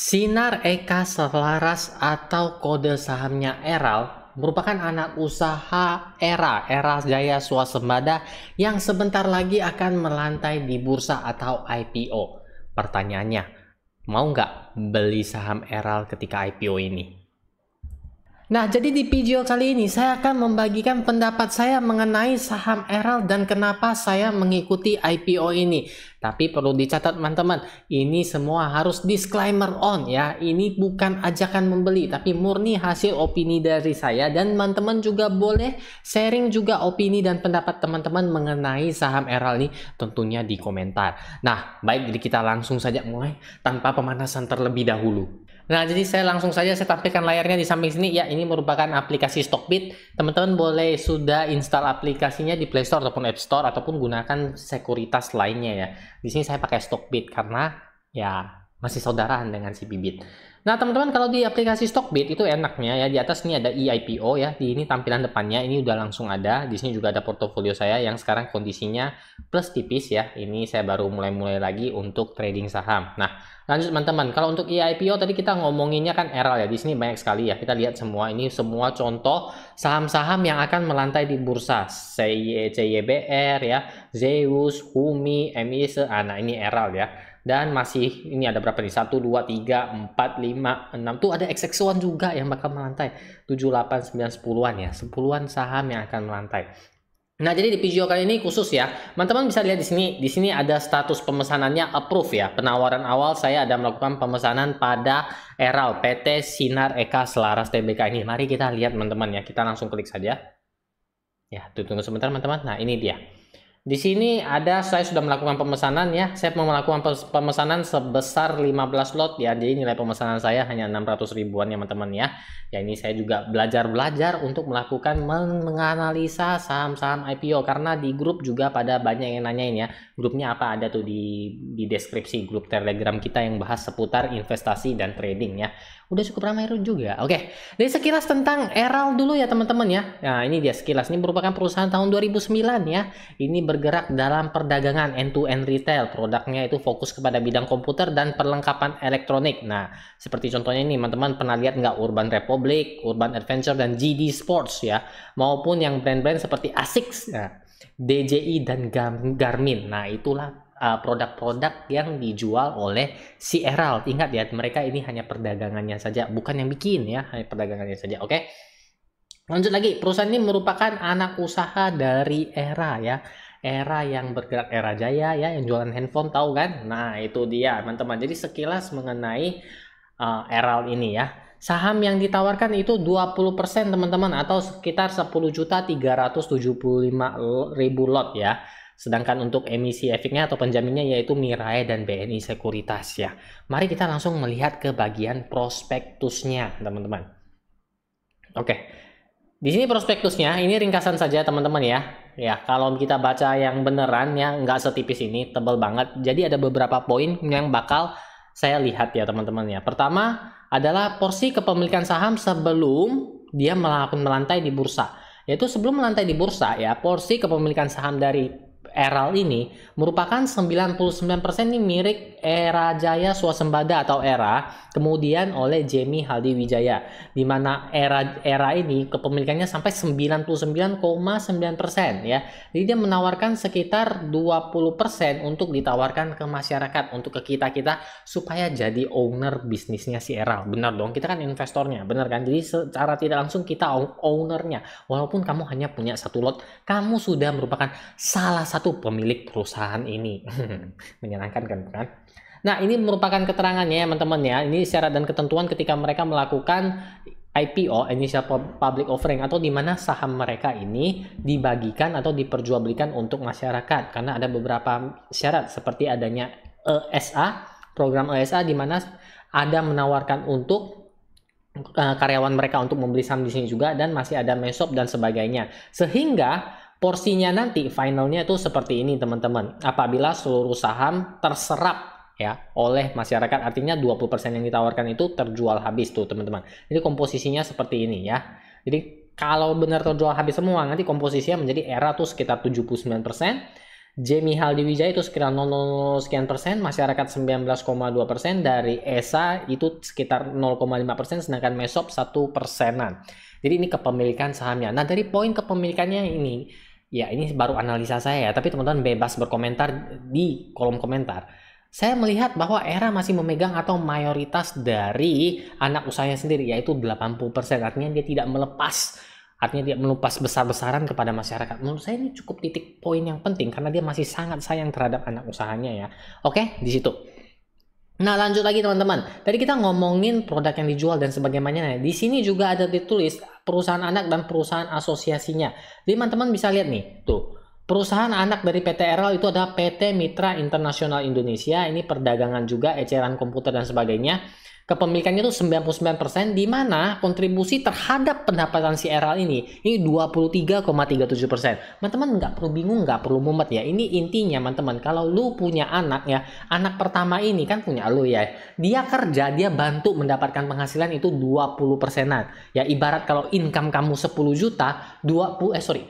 Sinar Eka Selaras atau kode sahamnya Eral merupakan anak usaha Era Jaya Swasembada yang sebentar lagi akan melantai di bursa atau IPO. Pertanyaannya, mau nggak beli saham Eral ketika IPO ini? Nah, jadi di video kali ini saya akan membagikan pendapat saya mengenai saham Eral dan kenapa saya mengikuti IPO ini. Tapi perlu dicatat teman-teman, ini semua harus disclaimer on ya. Ini bukan ajakan membeli, tapi murni hasil opini dari saya. Dan teman-teman juga boleh sharing juga opini dan pendapat teman-teman mengenai saham Eral ini tentunya di komentar. Nah, baik, jadi kita langsung saja mulai tanpa pemanasan terlebih dahulu. Nah, jadi saya langsung saja saya tampilkan layarnya di samping sini. Ya, ini merupakan aplikasi Stockbit. Teman-teman boleh sudah install aplikasinya di Play Store ataupun App Store ataupun gunakan sekuritas lainnya ya. Di sini saya pakai Stockbit karena ya masih saudaraan dengan si Bibit. Nah, teman-teman kalau di aplikasi Stockbit itu enaknya ya, di atas ini ada IPO ya. Di ini tampilan depannya ini udah langsung ada. Di sini juga ada portofolio saya yang sekarang kondisinya plus tipis ya. Ini saya baru mulai lagi untuk trading saham. Nah, lanjut teman-teman, kalau untuk IPO tadi kita ngomonginnya kan Eral ya. Di sini banyak sekali ya. Kita lihat semua ini semua contoh saham-saham yang akan melantai di bursa. CYBR ya, Zeus, Humi, MISE. Nah, ini Eral ya. Dan masih ini ada berapa nih? 1 2 3 4 5 6. Tuh ada XX1 juga yang bakal melantai. 7 8 9 10-an ya. 10-an saham yang akan melantai. Nah, jadi di video kali ini khusus ya. Teman-teman bisa lihat di sini. Di sini ada status pemesanannya approve ya. Penawaran awal saya ada melakukan pemesanan pada Eral PT Sinar Eka Selaras Tbk ini. Mari kita lihat teman-teman ya. Kita langsung klik saja. Ya, tunggu sebentar teman-teman. Nah, ini dia. Di sini ada saya sudah melakukan pemesanan ya. Saya mau melakukan pemesanan sebesar 15 lot ya. Jadi nilai pemesanan saya hanya 600 ribuan ya teman-teman ya. Ya ini saya juga belajar untuk melakukan menganalisa saham-saham IPO karena di grup juga pada banyak yang nanyain ya. Grupnya apa ada tuh di deskripsi grup Telegram kita yang bahas seputar investasi dan trading ya. Udah cukup ramai juga. Oke. Jadi sekilas tentang Eral dulu ya teman-teman ya. Nah, ini dia sekilas. Ini merupakan perusahaan tahun 2009 ya. Ini bergerak dalam perdagangan end-to-end retail. Produknya itu fokus kepada bidang komputer dan perlengkapan elektronik. Nah, seperti contohnya ini teman-teman pernah lihat nggak Urban Republic, Urban Adventure, dan GD Sports ya. Maupun yang brand-brand seperti ASICS, ya, DJI, dan Garmin. Nah, itulah produk-produk yang dijual oleh si Eral. Ingat ya, mereka ini hanya perdagangannya saja, bukan yang bikin ya, hanya perdagangannya saja. Oke. Lanjut lagi, perusahaan ini merupakan anak usaha dari Era ya. Era yang bergerak Era Jaya ya, yang jualan handphone tahu kan? Nah, itu dia teman-teman. Jadi sekilas mengenai Eral ini ya. Saham yang ditawarkan itu 20% teman-teman, atau sekitar 10.375.000 lot ya. Sedangkan untuk emisi efeknya atau penjaminnya yaitu Mirae dan BNI Sekuritas ya. Mari kita langsung melihat ke bagian prospektusnya teman-teman. Oke. Di sini prospektusnya, ini ringkasan saja teman-teman ya. Ya, kalau kita baca yang beneran ya, nggak setipis ini, tebal banget. Jadi ada beberapa poin yang bakal saya lihat ya teman-teman ya. Pertama adalah porsi kepemilikan saham sebelum dia melantai di bursa. Yaitu sebelum melantai di bursa ya, porsi kepemilikan saham dari Eral ini merupakan 99% ini milik Era Jaya Swasembada atau Era, kemudian oleh Jamie Haldi Wijaya, di mana Era ini kepemilikannya sampai 99,9% ya. Jadi dia menawarkan sekitar 20% untuk ditawarkan ke masyarakat, untuk ke kita supaya jadi owner bisnisnya si Eral. Benar dong, kita kan investornya, benar kan? Jadi secara tidak langsung kita ownernya. Walaupun kamu hanya punya satu lot, kamu sudah merupakan salah satu pemilik perusahaan ini. Menyenangkan kan bukan? Nah, ini merupakan keterangannya ya teman-teman ya. Ini syarat dan ketentuan ketika mereka melakukan IPO, initial public offering, atau di mana saham mereka ini dibagikan atau diperjualbelikan untuk masyarakat. Karena ada beberapa syarat seperti adanya ESA, program ESA di mana ada menawarkan untuk karyawan mereka untuk membeli saham di sini juga, dan masih ada MESOP dan sebagainya. Sehingga porsinya nanti finalnya itu seperti ini teman-teman. Apabila seluruh saham terserap ya oleh masyarakat, artinya 20% yang ditawarkan itu terjual habis tuh teman-teman. Jadi komposisinya seperti ini ya. Jadi kalau benar terjual habis semua, nanti komposisinya menjadi Era tuh sekitar 79%. Jamie Haldiwijaya itu sekitar 0,00 sekian persen, masyarakat 19,2%, dari ESA itu sekitar 0,5%, sedangkan Mesop 1%-an. Jadi ini kepemilikan sahamnya. Nah, dari poin kepemilikannya ini, ya ini baru analisa saya ya, tapi teman-teman bebas berkomentar di kolom komentar. Saya melihat bahwa Era masih memegang atau mayoritas dari anak usahanya sendiri, yaitu 80%. Artinya dia tidak melepas. Artinya dia melupas besar-besaran kepada masyarakat. Menurut saya ini cukup titik poin yang penting karena dia masih sangat sayang terhadap anak usahanya ya. Oke, di situ. Nah, lanjut lagi teman-teman. Tadi kita ngomongin produk yang dijual dan sebagainya. Di sini juga ada ditulis perusahaan anak dan perusahaan asosiasinya. Jadi teman-teman bisa lihat nih, tuh. Perusahaan anak dari PT Eral itu adalah PT Mitra Internasional Indonesia. Ini perdagangan juga, eceran komputer dan sebagainya. Kepemilikannya itu 99%, di mana kontribusi terhadap pendapatan si Eral ini 23,37%. Teman-teman nggak perlu bingung, nggak perlu mumet ya. Ini intinya teman-teman, kalau lu punya anak ya, anak pertama ini kan punya lu ya. Dia kerja, dia bantu mendapatkan penghasilan itu 20%-an. Ya ibarat kalau income kamu 10 juta,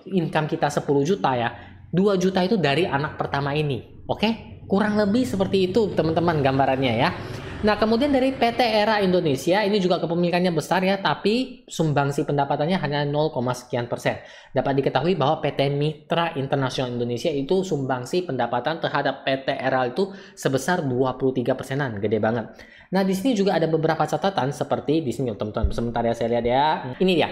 income kita 10 juta ya. 2 juta itu dari anak pertama ini. Oke? Kurang lebih seperti itu teman-teman gambarannya ya. Nah, kemudian dari PT Era Indonesia, ini juga kepemilikannya besar ya, tapi sumbangsi pendapatannya hanya 0, sekian persen. Dapat diketahui bahwa PT Mitra Internasional Indonesia itu sumbangsi pendapatan terhadap PT Era itu sebesar 23%-an, gede banget. Nah, di sini juga ada beberapa catatan seperti di sini teman-teman. Sebentar ya saya lihat ya. Ini dia.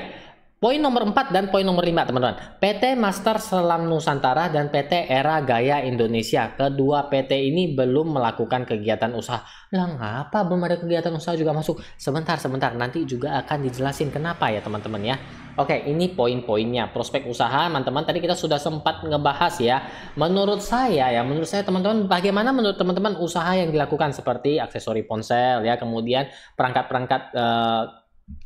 Poin nomor 4 dan poin nomor 5 teman-teman. PT Master Selam Nusantara dan PT Era Gaya Indonesia. Kedua PT ini belum melakukan kegiatan usaha. Lah ngapa belum ada kegiatan usaha juga masuk? Sebentar. Nanti juga akan dijelasin kenapa ya teman-teman ya. Oke, ini poin-poinnya. Prospek usaha teman-teman tadi kita sudah sempat ngebahas ya. Menurut saya teman-teman, bagaimana menurut teman-teman usaha yang dilakukan seperti aksesori ponsel ya, kemudian perangkat-perangkat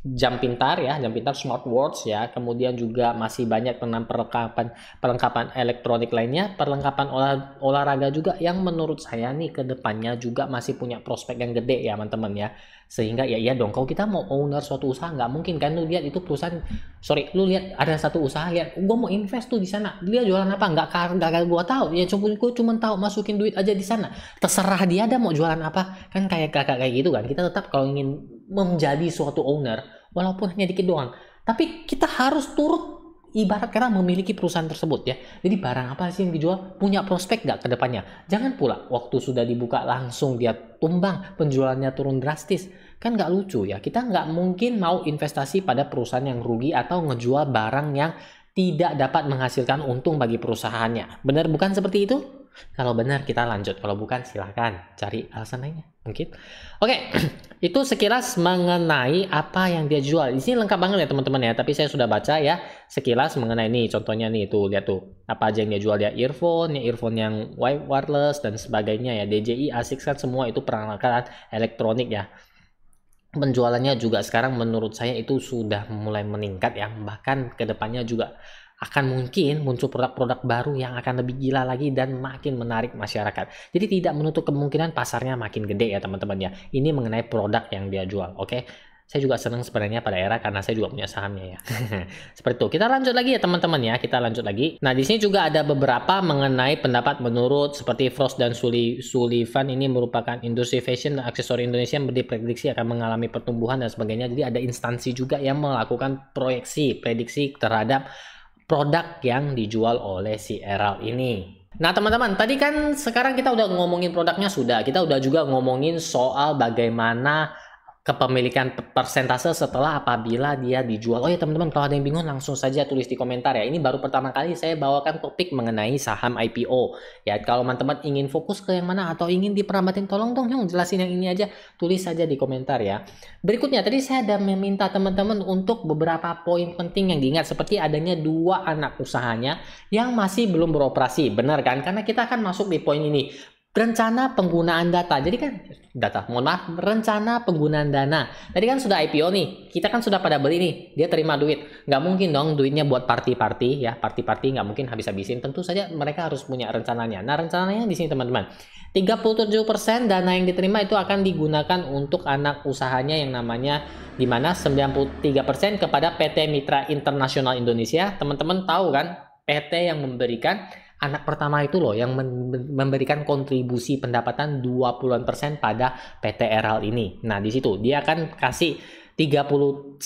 jam pintar smartwatch ya, kemudian juga masih banyak perlengkapan elektronik lainnya, perlengkapan olahraga juga yang menurut saya nih ke depannya juga masih punya prospek yang gede ya teman-teman ya. Sehingga ya iya dong, kalau kita mau owner suatu usaha nggak mungkin kan lu lihat itu perusahaan, lu lihat ada satu usaha, lihat gua mau invest tuh di sana, dia jualan apa nggak gua tahu ya, gua cuma tahu masukin duit aja di sana, terserah dia ada mau jualan apa kan, kayak gitu kan. Kita tetap kalau ingin menjadi suatu owner walaupun hanya dikit doang, tapi kita harus turut ibarat karena memiliki perusahaan tersebut ya. Jadi barang apa sih yang dijual, punya prospek gak ke depannya. Jangan pula waktu sudah dibuka langsung dia tumbang, penjualannya turun drastis, kan gak lucu ya. Kita gak mungkin mau investasi pada perusahaan yang rugi atau ngejual barang yang tidak dapat menghasilkan untung bagi perusahaannya. Benar bukan seperti itu? Kalau benar kita lanjut, kalau bukan silahkan cari alasan lainnya mungkin. Oke, itu sekilas mengenai apa yang dia jual. Di sini lengkap banget ya teman-teman ya, tapi saya sudah baca ya sekilas mengenai ini. Contohnya nih tuh, lihat tuh apa aja yang dia jual ya, earphone yang wireless dan sebagainya ya, DJI, ASICS kan semua itu perangkat elektronik ya. Penjualannya juga sekarang menurut saya itu sudah mulai meningkat ya, bahkan kedepannya juga akan mungkin muncul produk-produk baru yang akan lebih gila lagi dan makin menarik masyarakat. Jadi tidak menutup kemungkinan pasarnya makin gede ya teman-teman ya. Ini mengenai produk yang dia jual. Oke. Saya juga senang sebenarnya pada Era karena saya juga punya sahamnya ya. Seperti itu. Kita lanjut lagi ya teman-teman ya. Kita lanjut lagi. Nah, di sini juga ada beberapa mengenai pendapat menurut seperti Frost dan Sullivan, ini merupakan industri fashion dan aksesori Indonesia yang diprediksi akan mengalami pertumbuhan dan sebagainya. Jadi ada instansi juga yang melakukan prediksi terhadap produk yang dijual oleh si Eral ini. Nah teman-teman, tadi kan sekarang kita udah ngomongin produknya kita udah juga ngomongin soal bagaimana kepemilikan persentase setelah apabila dia dijual. Oh ya teman-teman, kalau ada yang bingung langsung saja tulis di komentar ya. Ini baru pertama kali saya bawakan topik mengenai saham IPO. Ya kalau teman-teman ingin fokus ke yang mana atau ingin diperhabatin, tolong dong jelasin yang ini aja, tulis saja di komentar ya. Berikutnya tadi saya ada meminta teman-teman untuk beberapa poin penting yang diingat, seperti adanya 2 anak usahanya yang masih belum beroperasi. Benar kan? Karena kita akan masuk di poin ini. Rencana penggunaan data. Jadi kan rencana penggunaan dana. Tadi kan sudah IPO nih, kita kan sudah pada beli nih, dia terima duit. Nggak mungkin dong duitnya buat party ya, party nggak mungkin habis-habisin. Tentu saja mereka harus punya rencananya. Nah rencananya di sini teman-teman, 37% dana yang diterima itu akan digunakan untuk anak usahanya yang namanya, dimana 93% kepada PT Mitra Internasional Indonesia. Teman-teman tahu kan PT yang memberikan anak pertama itu loh yang memberikan kontribusi pendapatan 20% pada PT Eral ini. Nah, di situ dia akan kasih 93%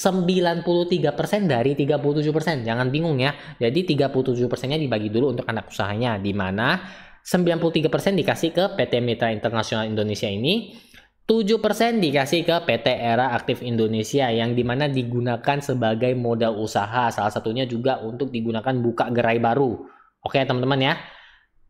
dari 37%. Jangan bingung ya. Jadi 37%-nya dibagi dulu untuk anak usahanya, di mana 93% dikasih ke PT Mitra Internasional Indonesia ini, 7% dikasih ke PT Era Aktif Indonesia yang dimana digunakan sebagai modal usaha. Salah satunya juga untuk digunakan buka gerai baru. Oke teman-teman ya.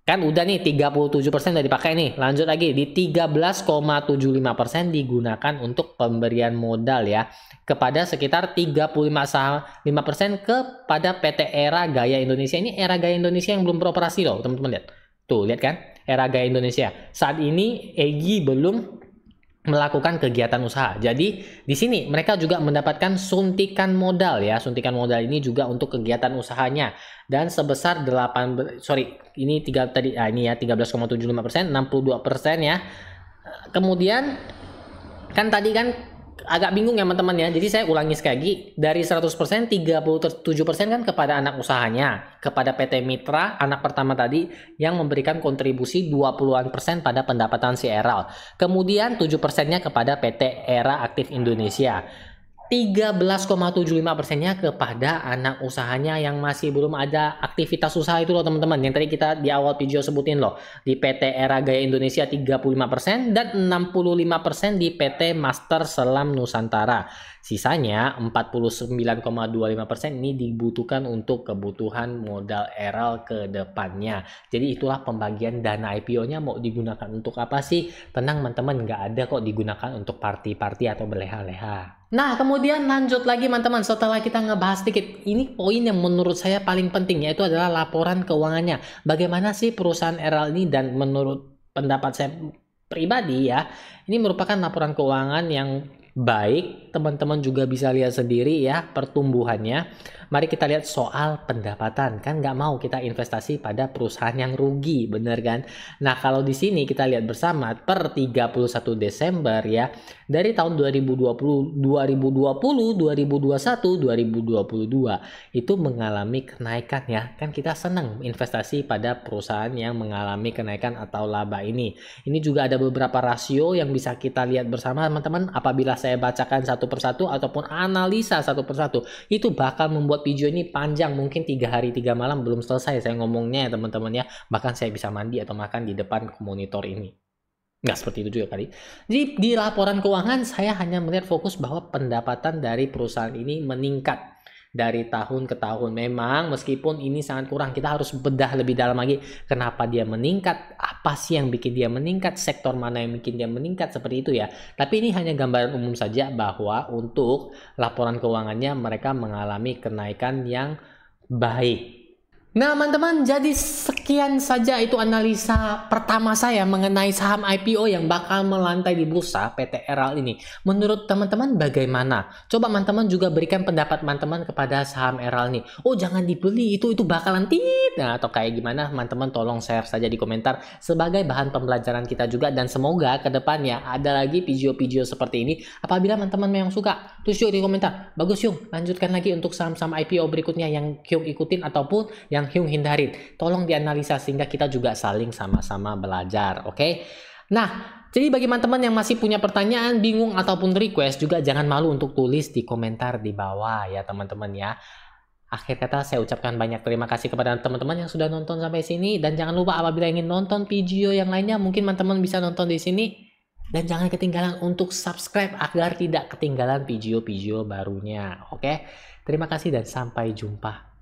Kan udah nih 37% udah dipakai nih. Lanjut lagi di 13,75% digunakan untuk pemberian modal ya. Kepada sekitar 35% kepada PT Era Gaya Indonesia. Ini Era Gaya Indonesia yang belum beroperasi loh teman-teman lihat. Tuh lihat kan Era Gaya Indonesia. Saat ini Egy belum melakukan kegiatan usaha. Jadi di sini mereka juga mendapatkan suntikan modal ya. Suntikan modal ini juga untuk kegiatan usahanya dan sebesar 13,75%, 62% ya. Kemudian kan tadi kan agak bingung ya teman-teman ya. Jadi saya ulangi sekali lagi, dari 100% 37% kan kepada anak usahanya, kepada PT Mitra anak pertama tadi yang memberikan kontribusi 20% pada pendapatan si Eral. Kemudian 7%-nya kepada PT Era Aktif Indonesia. 13,75%-nya kepada anak usahanya yang masih belum ada aktivitas usaha itu loh teman-teman. Yang tadi kita di awal video sebutin loh. Di PT Era Gaya Indonesia 35% dan 65% di PT Master Selam Nusantara. Sisanya 49,25% ini dibutuhkan untuk kebutuhan modal Eral ke depannya. Jadi itulah pembagian dana IPO-nya mau digunakan untuk apa sih? Tenang teman-teman, nggak ada kok digunakan untuk party-party atau berleha-leha. Nah, kemudian lanjut lagi teman-teman, setelah kita ngebahas sedikit, ini poin yang menurut saya paling penting, yaitu adalah laporan keuangannya. Bagaimana sih perusahaan Eral ini, dan menurut pendapat saya pribadi ya, ini merupakan laporan keuangan yang baik. Teman-teman juga bisa lihat sendiri ya pertumbuhannya. Mari kita lihat soal pendapatan. Kan nggak mau kita investasi pada perusahaan yang rugi, bener kan? Nah, kalau di sini kita lihat bersama per 31 Desember ya, dari tahun 2020, 2021, 2022 itu mengalami kenaikan ya. Kan kita senang investasi pada perusahaan yang mengalami kenaikan atau laba ini. Ini juga ada beberapa rasio yang bisa kita lihat bersama teman-teman. Apabila saya bacakan satu persatu ataupun analisa satu persatu, itu bakal membuat video ini panjang, mungkin 3 hari 3 malam belum selesai saya ngomongnya ya teman-teman ya. Bahkan saya bisa mandi atau makan di depan monitor ini. Nggak seperti itu juga kali. Jadi di laporan keuangan saya hanya melihat fokus bahwa pendapatan dari perusahaan ini meningkat dari tahun ke tahun. Memang meskipun ini sangat kurang, kita harus bedah lebih dalam lagi. Kenapa dia meningkat? Apa sih yang bikin dia meningkat? Sektor mana yang bikin dia meningkat? Seperti itu ya. Tapi ini hanya gambaran umum saja bahwa untuk laporan keuangannya mereka mengalami kenaikan yang baik. Nah teman-teman, jadi sekian saja itu analisa pertama saya mengenai saham IPO yang bakal melantai di bursa PT Eral ini. Menurut teman-teman bagaimana? Coba teman-teman juga berikan pendapat teman-teman kepada saham Eral ini. Oh jangan dibeli, itu bakalan nah, atau kayak gimana teman-teman, tolong share saja di komentar sebagai bahan pembelajaran kita juga. Dan semoga kedepannya ada lagi video-video seperti ini. Apabila teman-teman yang suka, tulis juga di komentar, bagus Yung, lanjutkan lagi untuk saham-saham IPO berikutnya yang Yung ikutin ataupun yang Yung hindarin. Tolong dianalisa sehingga kita juga saling sama-sama belajar, oke? Nah, jadi bagi teman-teman yang masih punya pertanyaan, bingung ataupun request, juga jangan malu untuk tulis di komentar di bawah ya teman-teman ya. Akhir kata saya ucapkan banyak terima kasih kepada teman-teman yang sudah nonton sampai sini, dan jangan lupa apabila ingin nonton video yang lainnya mungkin teman-teman bisa nonton di sini, dan jangan ketinggalan untuk subscribe agar tidak ketinggalan video-video barunya. Oke? Terima kasih dan sampai jumpa.